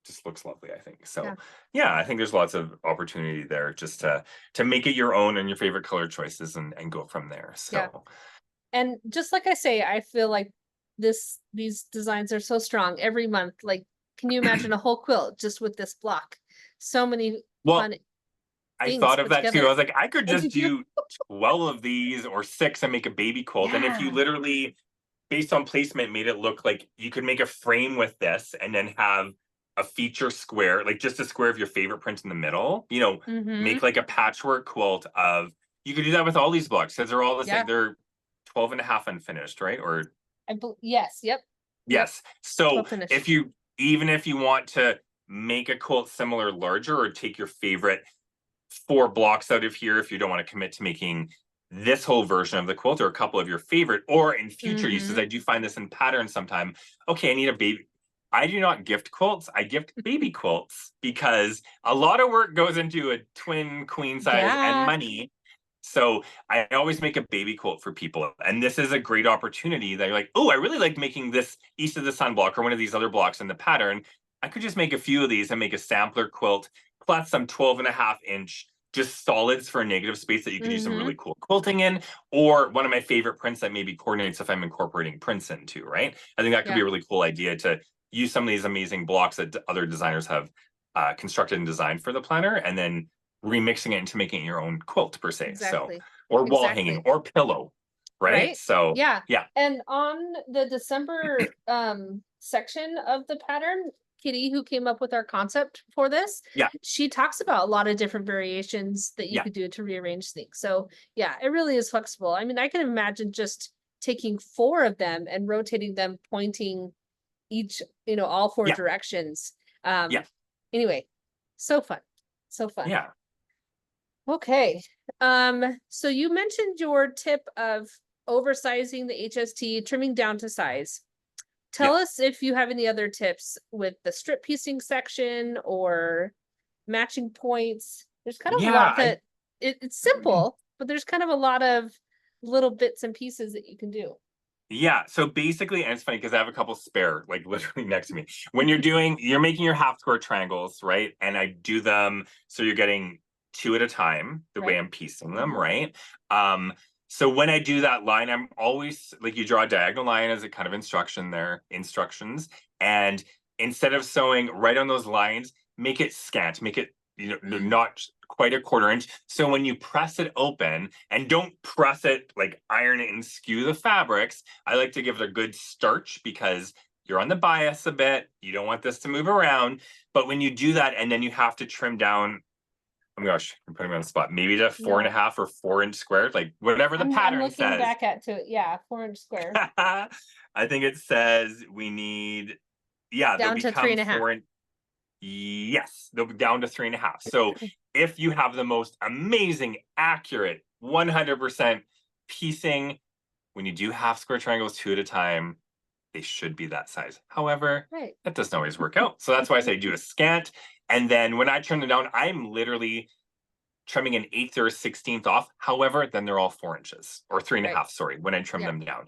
B: just looks lovely, I think. So
A: Yeah.
B: yeah, I think there's lots of opportunity there just to make it your own and your favorite color choices and go from there.
A: Yeah.
B: So
A: And just like I say, I feel like these designs are so strong every month. Like, can you imagine a whole quilt just with this block? So many
B: well,
A: fun
B: I
A: things
B: thought of
A: put
B: that too. I
A: together.
B: was like, I could
A: Oh,
B: just
A: did you?
B: do 12 of these or 6 and make a baby quilt. And if you
A: Yeah.
B: literally based on placement, made it look like you could make a frame with this and then have a feature square, like just a square of your favorite print in the middle.
A: Mm-hmm.
B: Make like a patchwork quilt of, you could do that with all these blocks because they're all the same.
A: Yeah.
B: They're 12 and a half unfinished, right? Or
A: Yes. Yep. Yep.
B: yes. So
A: 12 finished.
B: if you, even if you want to make a quilt similar larger, or take your favorite 4 blocks out of here, if you don't want to commit to making this whole version of the quilt, or a couple of your favorite, or in future uses,
A: Mm-hmm.
B: I do find this in patterns sometime. Okay, I need a baby. I do not gift quilts, I gift baby quilts, because a lot of work goes into a twin queen size and
A: Yeah.
B: money. So I always make a baby quilt for people. And this is a great opportunity that you're like, oh, I really like making this East of the Sun block or one of these other blocks in the pattern. I could just make a few of these and make a sampler quilt, plus some 12.5-inch just solids for a negative space that you could do some
A: Mm-hmm.
B: really cool quilting in, or one of my favorite prints that maybe coordinates if I'm incorporating prints into, right? I think that could be
A: Yeah.
B: a really cool idea to use some of these amazing blocks that other designers have constructed and designed for the planner, and then remixing it into making it your own quilt per se. So,
A: Exactly.
B: or wall hanging
A: Exactly.
B: or pillow, right?
A: Right?
B: So,
A: Yeah.
B: yeah,
A: And on the December section of the pattern, Kitty, who came up with our concept for this,
B: yeah,
A: she talks about a lot of different variations that you
B: yeah,
A: could do to rearrange things. So yeah, it really is flexible. I mean, I can imagine just taking 4 of them and rotating them, pointing each, all 4
B: yeah,
A: directions.
B: yeah,
A: Anyway, so fun. So fun.
B: yeah,
A: Okay. So you mentioned your tip of oversizing the HST, trimming down to size.
B: yeah,
A: Tell us if you have any other tips with the strip piecing section or matching points. There's kind of a
B: yeah.
A: lot that it's simple, but there's kind of a lot of little bits and pieces that you can do.
B: Yeah, so basically, and it's funny because I have a couple spare, like literally next to me. When you're making your half square triangles, right? And I do them so you're getting 2 at a time, the way
A: Right.
B: I'm piecing them, right? So when I do that line, I'm always like, you draw a diagonal line as a kind of instructions. And instead of sewing right on those lines, make it scant, make it, not quite a quarter inch. So when you press it open, and don't press it like iron it and skew the fabrics, I like to give it a good starch, because you're on the bias a bit. You don't want this to move around. But when you do that, and then you have to trim down, oh my gosh, I'm putting me on the spot, maybe to 4.5
A: No,
B: or 4-inch squares, like whatever the
A: I'm
B: pattern
A: looking
B: says.
A: back at to it. Yeah, 4-inch square
B: I think it says we need, yeah, they'll
A: down to three
B: become
A: and a half.
B: 4 inch. Yes, they'll be down to 3.5. So if you have the most amazing, accurate, 100% piecing, when you do half square triangles 2 at a time, they should be that size. However,
A: Right.
B: that doesn't always work out. So that's why I say do a scant. And then when I trim them down, I'm literally trimming an eighth or a 16th off. However, then they're all 4 inches, or three and a
A: Right.
B: half, sorry, when I trim
A: Yeah.
B: them down.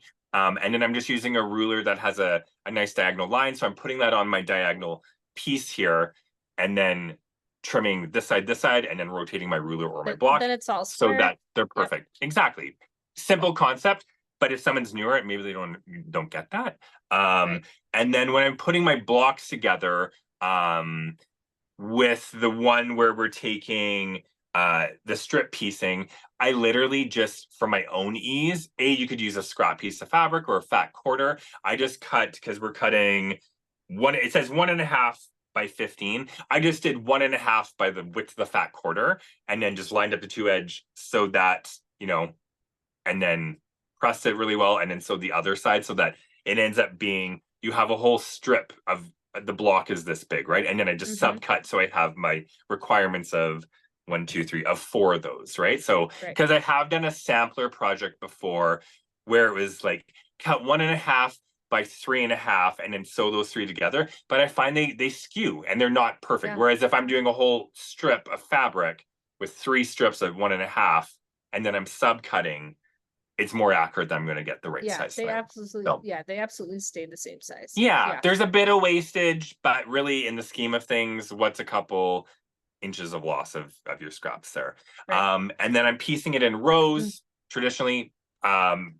B: And then I'm just using a ruler that has a nice diagonal line. So I'm putting that on my diagonal piece here, and then trimming this side, and then rotating my ruler or my block
A: Then it's all
B: so
A: square.
B: that they're
A: Yep.
B: perfect. Exactly. Simple concept, but if someone's newer, maybe they don't get that.
A: Right.
B: And then when I'm putting my blocks together, with the one where we're taking the strip piecing, I literally just, for my own ease, you could use a scrap piece of fabric or a fat quarter. I just cut, because we're cutting one, it says 1.5 by 15. I just did 1.5 by the width of the fat quarter, and then just lined up the 2 edge so that, and then pressed it really well, and then sewed the other side so that it ends up being, you have a whole strip of the block is this big, right? And then I just
A: Mm-hmm.
B: subcut, so I have my requirements of 1, 2, 3 of 4 of those, right? So
A: Right.
B: because I have done a sampler project before where it was like cut 1.5 by 3.5 and then sew those 3 together, but I find they skew and they're not perfect.
A: Yeah.
B: Whereas if I'm doing a whole strip of fabric with 3 strips of 1.5 and then I'm subcutting, it's more accurate that I'm going to get the right
A: Yeah.
B: size sewing. So
A: They absolutely stay the same size.
B: yeah,
A: Yeah.
B: there's a bit of wastage, but really in the scheme of things, what's a couple inches of loss of your scraps there?
A: Right.
B: And then I'm piecing it in
A: Mm.
B: rows, traditionally,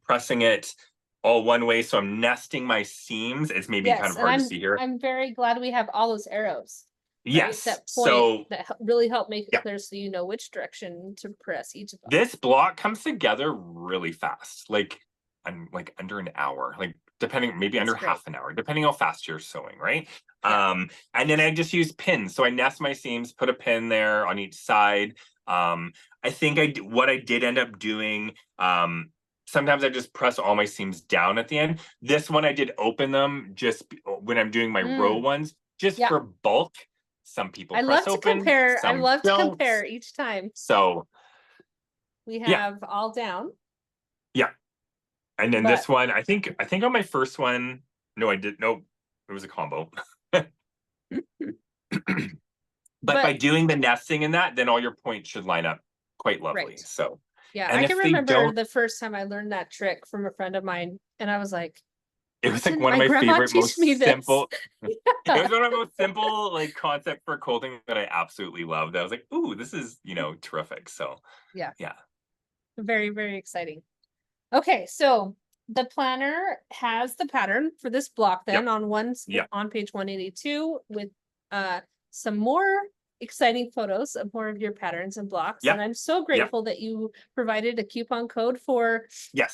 B: pressing it all one way. So I'm nesting my seams. It's maybe kind
A: Yes,
B: of
A: and
B: hard to see here.
A: I'm very glad we have all those arrows, right?
B: Yes.
A: That point
B: So
A: that really help make it
B: yeah,
A: clear so you know which direction to press each of them.
B: this block comes together really fast, like I'm like under an hour. Like depending, maybe
A: That's
B: under
A: great.
B: half an hour, depending how fast you're sewing, right?
A: Yeah.
B: And then I just use pins. So I nest my seams, put a pin there on each side. I think what I did end up doing, sometimes I just press all my seams down at the end. This one I did open them just when I'm doing my row ones, just
A: Yeah.
B: for bulk. Some people
A: I
B: press
A: love to
B: open,
A: compare. I
B: some
A: love to
B: don't.
A: compare each time.
B: So
A: We
B: yeah,
A: have all down,
B: yeah. And then
A: but
B: this one, I think on my first one, no, I did no, it was a combo. But by
A: but
B: doing the nesting in that, then all your points should line up quite lovely.
A: right.
B: So,
A: Yeah,
B: and
A: I can
B: if they
A: remember
B: don't,
A: the first time I learned that trick from a friend of mine, and I was like,
B: it
A: why
B: was like
A: didn't
B: one of
A: my
B: my
A: grandma
B: favorite,
A: teach me
B: most
A: this?
B: simple. It was one of the most simple like concept for quilting that I absolutely loved. I was like, ooh, this is, terrific. So
A: Yeah,
B: yeah.
A: very, very exciting. Okay, so the planner has the pattern for this block
B: Yep.
A: then on
B: Yep.
A: on page 182 with some more exciting photos of more of your patterns and blocks. And
B: Yep.
A: I'm so
B: Yep.
A: grateful that you provided a coupon code for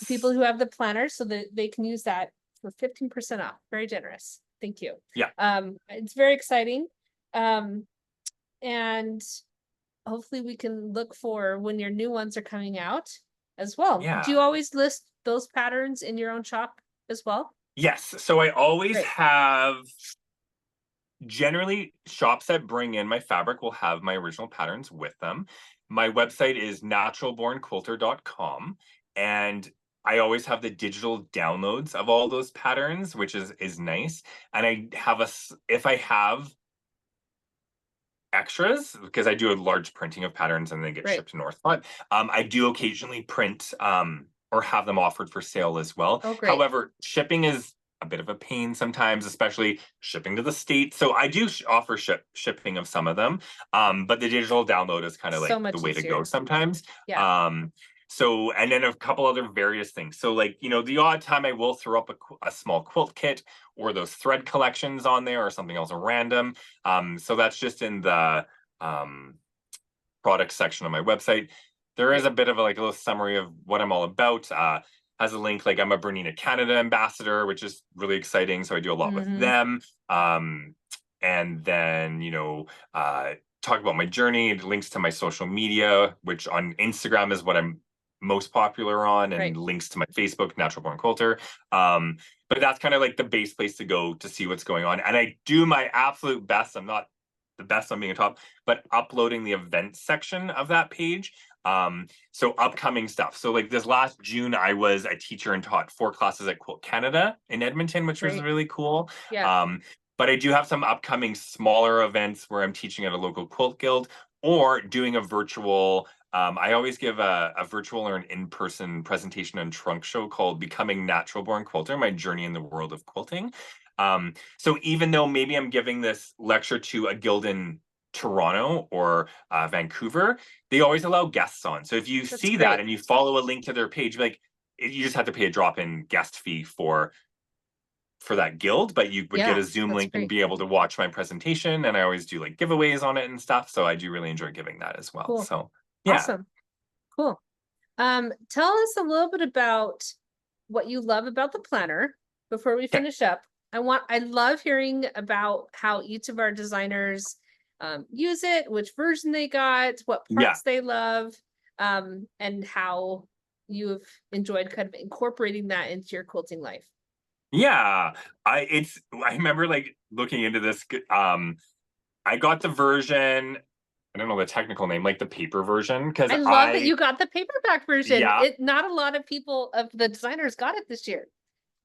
A: people
B: Yes.
A: who have the planner so that they can use that for 15% off. Very generous. Thank you.
B: Yeah.
A: It's very exciting. And hopefully we can look for when your new ones are coming out as well.
B: Yeah.
A: Do you always list those patterns in your own shop as well?
B: Yes. So I always
A: Great.
B: have, generally, shops that bring in my fabric will have my original patterns with them. My website is naturalbornquilter.com, and I always have the digital downloads of all those patterns, which is nice. And I have if I have extras, because I do a large printing of patterns and they get
A: Right.
B: shipped to Northport. I do occasionally print or have them offered for sale as well.
A: Oh, great.
B: However, shipping is a bit of a pain sometimes, especially shipping to the States. So I do offer shipping of some of them, but the digital download is kind of
A: So
B: like the
A: much
B: way to go
A: easier.
B: sometimes.
A: Yeah.
B: So, and then a couple other various things. So like, the odd time I will throw up a small quilt kit or those thread collections on there or something else random. So that's just in the product section of my website. There is a bit of a little summary of what I'm all about. Has a link, like I'm a Bernina Canada ambassador, which is really exciting. So I do a lot with them. And then, talk about my journey, links to my social media, which on Instagram is what I'm most popular on, and links to my Facebook, Natural Born Quilter. But that's kind of like the base place to go to see what's going on. And I do my absolute best. I'm not the best on being a top, but uploading the events section of that page. So upcoming stuff. So like this last June, I was a teacher and taught 4 classes at Quilt Canada in Edmonton, which was really cool.
A: Yeah.
B: But I do have some upcoming smaller events where I'm teaching at a local quilt guild or doing a virtual. I always give a virtual or an in-person presentation and trunk show called Becoming Natural Born Quilter, My Journey in the World of Quilting. So even though maybe I'm giving this lecture to a guild in Toronto or Vancouver, they always allow guests on. So if you see that and you follow a link to their page, you just have to pay a drop-in guest fee for that guild, but you would get a Zoom link and be able to watch my presentation. And I always do like giveaways on it and stuff. So I do really enjoy giving that as well.
A: Cool.
B: So yeah.
A: Awesome. Cool. Tell us a little bit about what you love about the planner before we finish up. I love hearing about how each of our designers use it, which version they got, what parts they love, and how you've enjoyed kind of incorporating that into your quilting life.
B: Yeah, I remember like looking into this. I got the version. I don't know the technical name, like the paper version, because
A: I love that you got the paperback version.
B: Yeah,
A: Not a lot of people of the designers got it this year.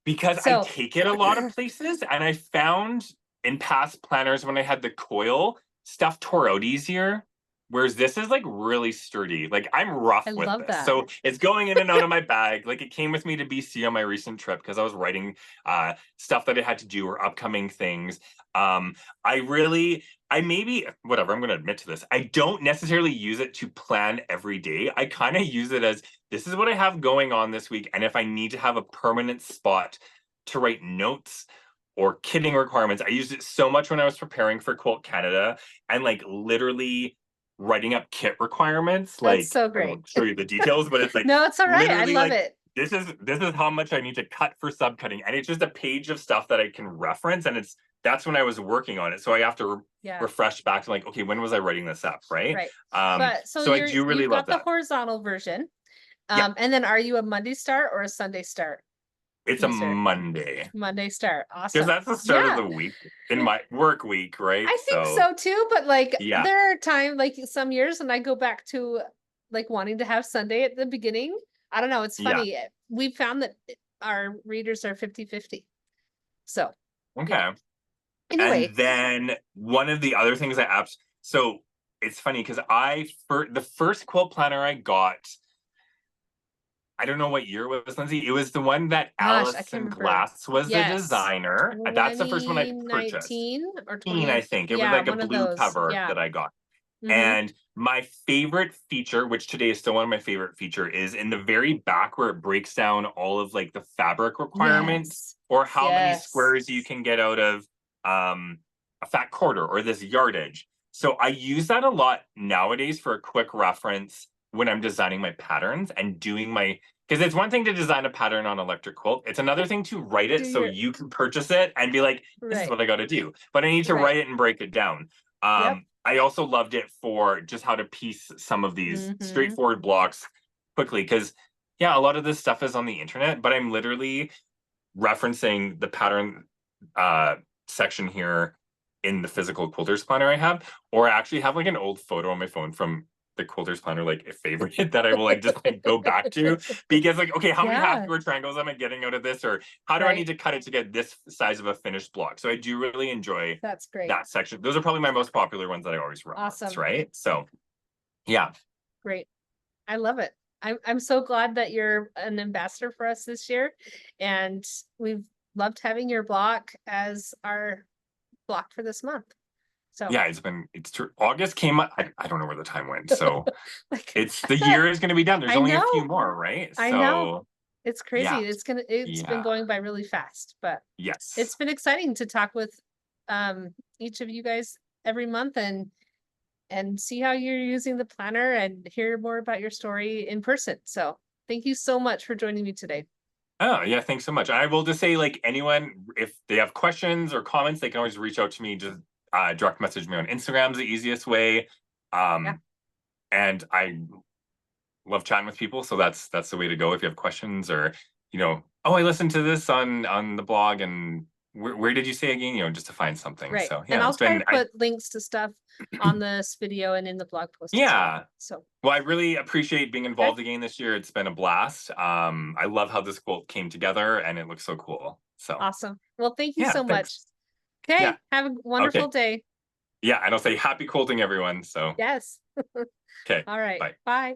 B: because I take it a lot of places, and I found in past planners when I had the coil, stuff tore out easier. Whereas this is like really sturdy. Like I'm rough with this. So it's going in and out of my bag. Like it came with me to BC on my recent trip because I was writing stuff that I had to do or upcoming things. I maybe, whatever, I'm going to admit to this. I don't necessarily use it to plan every day. I kind of use it as this is what I have going on this week. And if I need to have a permanent spot to write notes or kitting requirements, I used it so much when I was preparing for Quilt Canada and like literally writing up kit requirements.
A: That's so great.
B: I won't show you the details, but it's like
A: no, it's all right. I love it.
B: this is how much I need to cut for subcutting, and it's just a page of stuff that I can reference, and that's when I was working on it, so I have to
A: Yeah,
B: refresh back to like, okay, when was I writing this up, right?
A: right. But so
B: So I do really
A: you've
B: love
A: got the
B: that.
A: horizontal version.
B: Yeah,
A: And then are you a Monday start or a Sunday start
B: it's a
A: user?
B: Monday
A: Monday start.
B: because
A: Awesome.
B: that's the start of
A: Yeah.
B: the week in my work week, right?
A: I think
B: So
A: so too, but like
B: yeah,
A: there are times like some years and I go back to like wanting to have Sunday at the beginning. I don't know, it's
B: yeah,
A: funny. We found that our readers are 50-50. So, yeah.
B: okay.
A: Anyway,
B: And then one of the other things so it's funny because for the first quilt planner I got, I don't know what year it was, Lindsay. It was the one that
A: gosh, I can't
B: Alison
A: remember.
B: Glass was the
A: Yes.
B: designer. That's the first one I purchased.
A: 2019 or
B: I
A: 20,
B: think it was
A: yeah,
B: like a
A: one of
B: blue
A: those.
B: cover
A: Yeah.
B: that I got.
A: Mm-hmm.
B: And my favorite feature, which today is still one of my favorite feature, is in the very back where it breaks down all of like the fabric requirements
A: Yes.
B: or how many
A: Yes.
B: squares you can get out of a fat quarter or this yardage. So I use that a lot nowadays for a quick reference when I'm designing my patterns and doing my, because it's one thing to design a pattern on electric quilt. It's another thing to write
A: Do
B: it so
A: your
B: you can purchase it and be like, this is
A: right.
B: what I got to do. But I need to
A: Right.
B: write it and break it down.
A: Yep.
B: I also loved it for just how to piece some of these
A: Mm-hmm.
B: straightforward blocks quickly. Because, yeah, a lot of this stuff is on the internet, but I'm literally referencing the pattern section here in the physical quilters planner I have, or I actually have like an old photo on my phone from the quilters planner, like a favorite that I will like just like go back to because like, okay, how many half
A: Yeah.
B: square triangles am I getting out of this, or how do I need
A: Right.
B: to cut it to get this size of a finished block? So I do really enjoy
A: That's great.
B: that section. Those are probably my most popular ones that I always reference,
A: Awesome.
B: right? So yeah,
A: Great. I love it. I'm so glad that you're an ambassador for us this year. And we've loved having your block as our block for this month. So
B: yeah, it's true. August came up. I don't know where the time went. So
A: like
B: it's the year is going to be done. There's
A: I
B: only a few
A: know,
B: more, right?
A: I know.
B: So
A: It's crazy.
B: yeah,
A: It's been
B: yeah,
A: going by really fast, but it's
B: yes.
A: been exciting to talk with each of you guys every month and see how you're using the planner and hear more about your story in person. So thank you so much for joining me today.
B: Oh, yeah, thanks so much. I will just say, like, anyone, if they have questions or comments, they can always reach out to me. Just direct message me on Instagram is the easiest way.
A: Yeah,
B: Um, and I love chatting with people, so that's the way to go. If you have questions or, oh, I listened to this on the blog, and where did you say again? Just to find something.
A: right.
B: So
A: And
B: yeah,
A: I'll
B: it's
A: try to
B: been
A: put links to stuff on this video and in the blog post as well.
B: yeah.
A: So
B: Well, I really appreciate being
A: okay,
B: involved again this year. It's been a blast. I love how this quilt came together, and it looks so cool. So
A: awesome. Well, thank you
B: yeah,
A: so much.
B: thanks. Yeah.
A: Okay, have a
B: Okay.
A: wonderful day.
B: Yeah, and I'll say happy quilting, everyone. So,
A: Yes.
B: okay,
A: All right.
B: bye.
A: Bye.